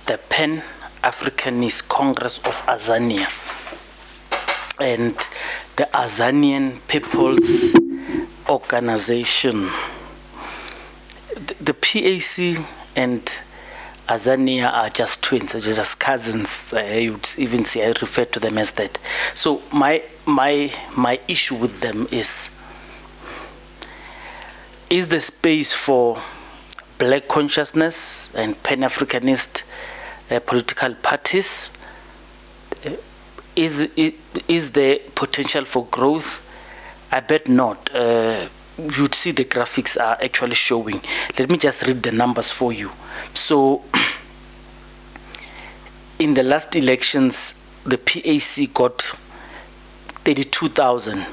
the Pan Africanist Congress of Azania and the Azanian People's Organization. The PAC and Azania are just twins, just cousins. You'd even see I refer to them as that. So my issue with them is the space for black consciousness and Pan-Africanist political parties? Is there potential for growth? I bet not. You'd see the graphics are actually showing. Let me just read the numbers for you. So in the last elections, the PAC got 32,000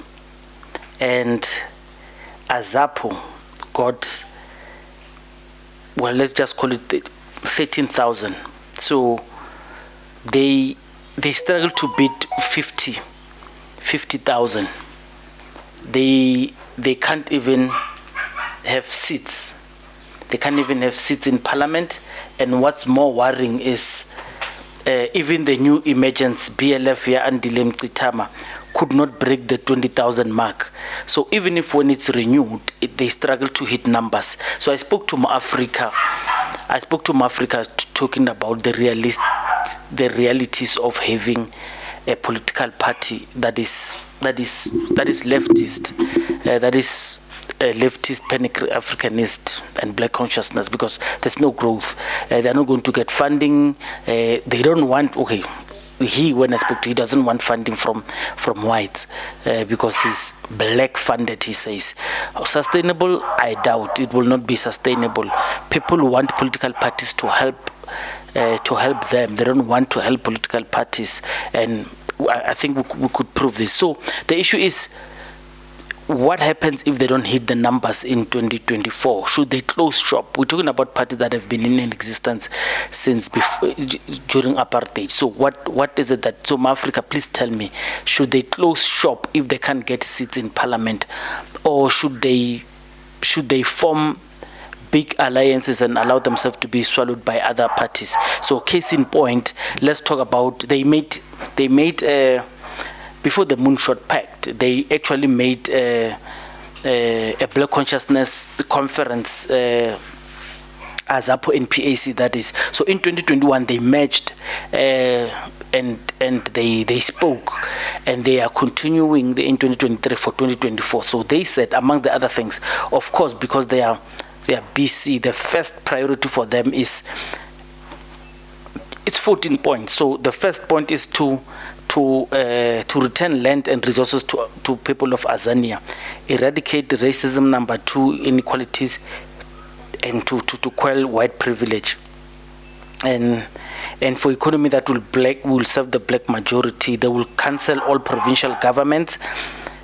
and Azapo got, well, let's just call it 13,000. So they struggled to beat 50,000. They can't even have seats. They can't even have seats in parliament. And what's more worrying is even the new emergence, BLF and Andile Mngxitama, could not break the 20,000 mark. So even if when it's renewed, they struggle to hit numbers. So I spoke to Africa talking about the realities of having a political party that is leftist, leftist, Pan-Africanist and black consciousness, because there's no growth. They're not going to get funding. They don't want, when I spoke to, he doesn't want funding from whites because he's black funded, he says. Sustainable, I doubt. It will not be sustainable. People want political parties to help them. They don't want to help political parties, and I think we could prove this. So the issue is, what happens if they don't hit the numbers in 2024? Should they close shop? We're talking about parties that have been in existence since before, during apartheid. So what is it that, so Africa, please tell me, should they close shop if they can't get seats in parliament, or should they form big alliances and allow themselves to be swallowed by other parties? So case in point, let's talk about, they made before the Moonshot Pact, they actually made a Black Consciousness conference, AZAPO and PAC, that is. So in 2021, they merged and they spoke, and they are continuing in 2023 for 2024. So they said, among the other things, of course, because they are BC, the first priority for them is, it's 14 points. So the first point is to return land and resources to people of Azania, eradicate racism, number 2, inequalities, and to quell white privilege, and for economy that will serve the black majority. They will cancel all provincial governments.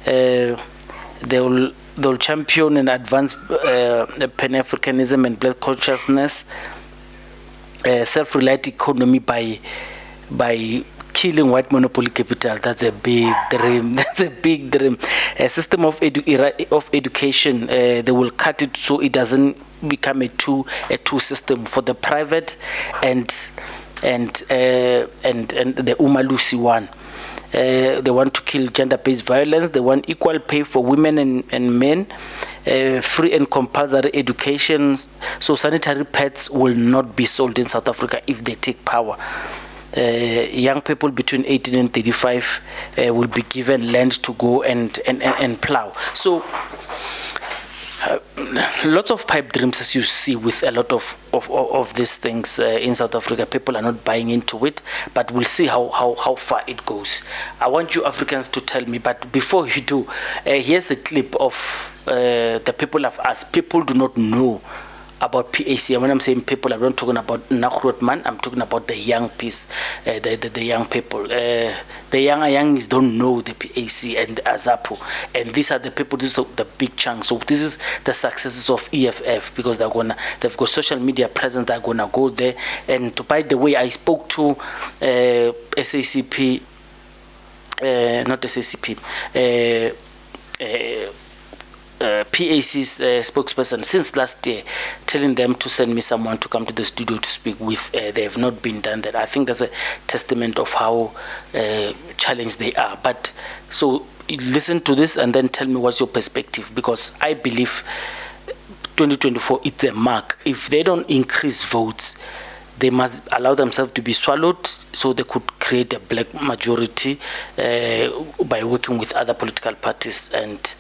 They'll champion and advance Pan-Africanism and black consciousness, self-reliant economy by killing white monopoly capital. That's a big dream. A system of education, they will cut it so it doesn't become a two system for the private and the Umalusi one. They want to kill gender-based violence. They want equal pay for women and men, free and compulsory education. So sanitary pads will not be sold in South Africa if they take power. Young people between 18 and 35 will be given land to go and plow. So lots of pipe dreams, as you see, with a lot of these things in South Africa. People are not buying into it, but we'll see how far it goes. I want you Africans to tell me, but before you do, here's a clip of the people have asked. People do not know about PAC. And when I'm saying people, I'm not talking about Nagrotman, I'm talking about the young piece, the young people. The youngies don't know the PAC and AZAPO. And these are the people, this is the big chunk. So this is the successes of EFF, because they've got social media presence, they're gonna go there. And by the way, I spoke to SACP, not SACP, PAC's spokesperson since last year, telling them to send me someone to come to the studio to speak with. They have not been done that. I think that's a testament of how challenged they are. But so listen to this and then tell me what's your perspective, because I believe 2024 it's a mark. If they don't increase votes, they must allow themselves to be swallowed so they could create a black majority by working with other political parties, and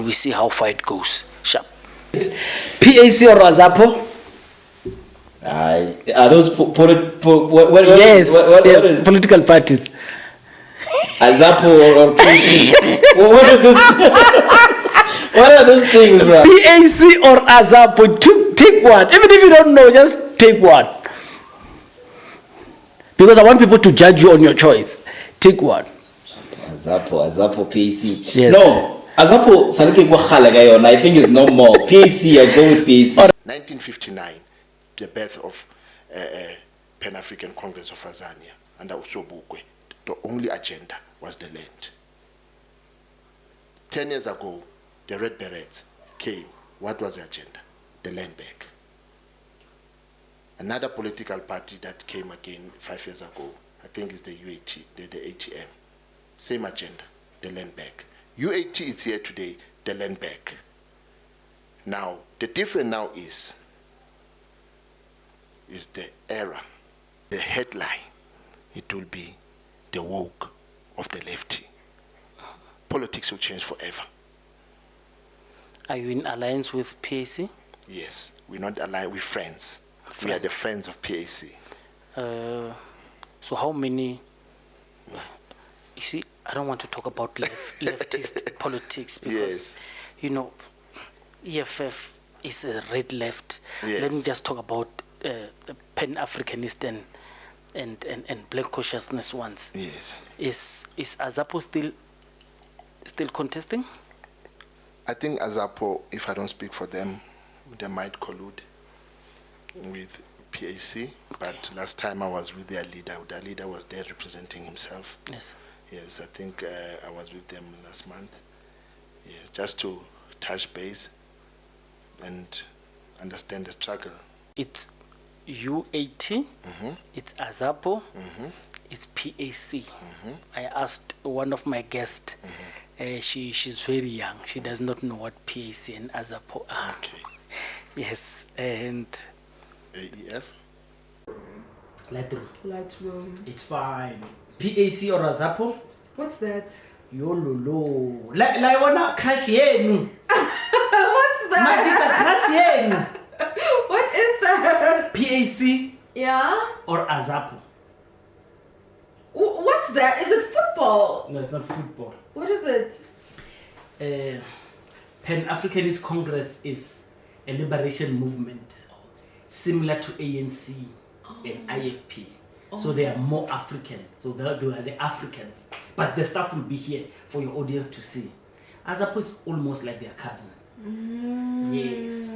we see how far it goes. Sharp. PAC or Azapo? Are those yes, political parties. Azapo or PAC? What are those? What are those things, bro? PAC or Azapo? Take one. Even if you don't know, just take one. Because I want people to judge you on your choice. Take one. Azapo, PAC. Yes. No, Azapo, I think it's no more. PAC, I go with PAC. 1959, the birth of Pan African Congress of Azanian under Sobukwe. The only agenda was the land. 10 years ago, the Red Berets came. What was the agenda? The land back. Another political party that came again 5 years ago, I think is the UAT, the ATM. Same agenda, the land back. UAT is here today, the land back. Now, the difference now is the era, the headline. It will be the woke of the lefty. Politics will change forever. Are you in alliance with PAC? Yes, we're not allied, we're friends. We are the friends of PAC. So how many? You see, I don't want to talk about leftist politics because, you know, EFF is a red left. Yes. Let me just talk about Pan Africanist and black consciousness ones. Yes. Is Azapo still contesting? I think Azapo, if I don't speak for them, they might collude with PAC, but last time I was with their leader was there representing himself. Yes. Yes, I think I was with them last month. Yes, just to touch base and understand the struggle. It's UAT, it's Azapo, it's PAC. I asked one of my guests, she's very young, she does not know what PAC and Azapo are. Okay. Yes, and AEF? Lightroom. It's fine. PAC or Azapo? What's that? Yololo. Like wanna crash yenu. What's that? Majita crash yenu. What is that? PAC Yeah? or Azapo? What's that? Is it football? No, it's not football. What is it? Pan Africanist Congress is a liberation movement similar to ANC and IFP. So they are more African. So they are the Africans. But the stuff will be here for your audience to see. Azapo is almost like their cousin. Yes.